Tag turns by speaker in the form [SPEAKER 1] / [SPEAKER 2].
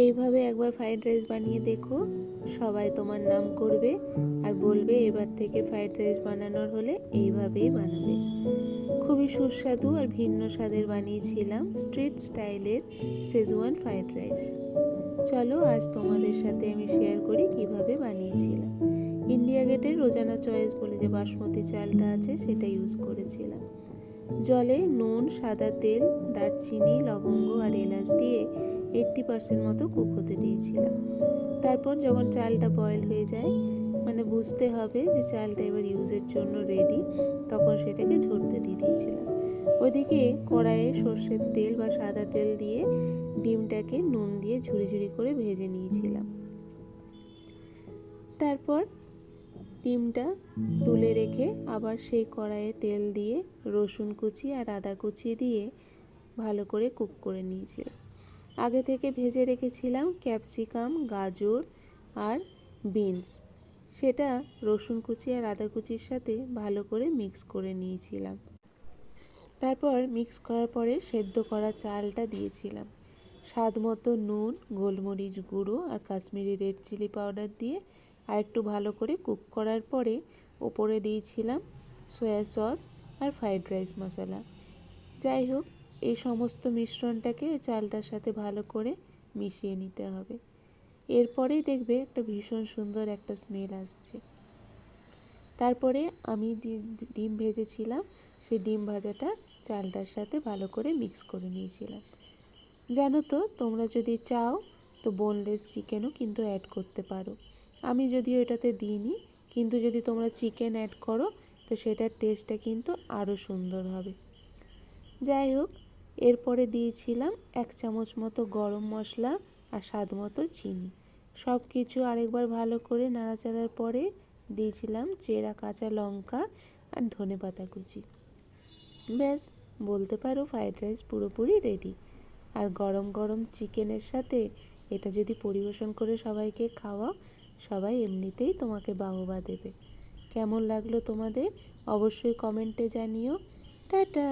[SPEAKER 1] এইভাবে একবার fried rice বানিয়ে দেখো, সবাই তোমার নাম করবে আর বলবে এবার থেকে ফ্রাইড রাইস বানানোর হলে এইভাবেই বানাবে। খুবই সুস্বাদু আর ভিন্ন স্বাদের বানিয়েছিলাম স্ট্রিট স্টাইলের শেজওয়ান ফ্রাইড রাইস। চলো আজ তোমাদের সাথে আমি শেয়ার করি কিভাবে বানিয়েছিলাম। ইন্ডিয়া গেটের রোজানা চয়েস বলে যে বাসমতি চালটা আছে সেটা ইউজ করেছিলাম। জলে নুন, সাদা তেল, দারচিনি, লবঙ্গ আর এলাচ দিয়ে 80% মতো কুক হতে দিয়েছিলাম। তারপর যখন চালটা বয়েল হয়ে যায়, মানে বুঝতে হবে যে চালটা এবার ইউজের জন্য রেডি, তখন সেটাকে ঝরতে দিয়ে দিয়েছিলাম। ওইদিকে কড়াইয়ে সর্ষের তেল বা সাদা তেল দিয়ে ডিমটাকে নুন দিয়ে ঝুড়ি ঝুড়ি করে ভেজে নিয়েছিলাম। তারপর ডিমটা তুলে রেখে আবার সেই কড়াইয়ে তেল দিয়ে রসুন কুচি আর আদা কুচি দিয়ে ভালো করে কুক করে নিয়েছিলাম। আগে থেকে ভেজে রেখেছিলাম ক্যাপসিকাম, গাজর আর বিনস, সেটা রসুন কুচি আর আদা কুচির সাথে ভালো করে মিক্স করে নিয়েছিলাম। তারপর মিক্স করার পরে সেদ্ধ করা চালটা দিয়েছিলাম। স্বাদ মতো নুন, গোলমরিচ গুঁড়ো আর কাশ্মীরি রেড চিলি পাউডার দিয়ে আর একটু ভালো করে কুক করার পরে ওপরে দিয়েছিলাম সয়া সস আর ফ্রাইড রাইস মশলা। যাই হোক, এই সমস্ত মিশ্রণটাকে ওই চালটার সাথে ভালো করে মিশিয়ে নিতে হবে। এরপরেই দেখবে একটা ভীষণ সুন্দর একটা স্মেল আসছে। তারপরে আমি ডিম ভেজেছিলাম, সেই ডিম ভাজাটা চালটার সাথে ভালো করে মিক্স করে নিয়েছিলাম। জানো তো, তোমরা যদি চাও তো বোনলেস চিকেনও কিন্তু অ্যাড করতে পারো। আমি যদিও এটাতে দিইনি, কিন্তু যদি তোমরা চিকেন অ্যাড করো তো সেটার টেস্টটা কিন্তু আরও সুন্দর হবে। যাই হোক, এরপরে দিয়েছিলাম 1 চামচ মতো গরম মশলা আর স্বাদ মতো চিনি। সব কিছু আরেকবার ভালো করে নাড়াচাড়ার পরে দিয়েছিলাম চেরা কাঁচা লঙ্কা আর ধনেপাতা কুচি। ব্যাস, বলতে পারো ফ্রাইড রাইস পুরোপুরি রেডি। আর গরম গরম চিকেনের সাথে এটা যদি পরিবেশন করে সবাইকে খাওয়াও, সবাই এমনিতেই তোমাকে বাহবা দেবে। কেমন লাগলো তোমাদের অবশ্যই কমেন্টে জানিও। টাটা।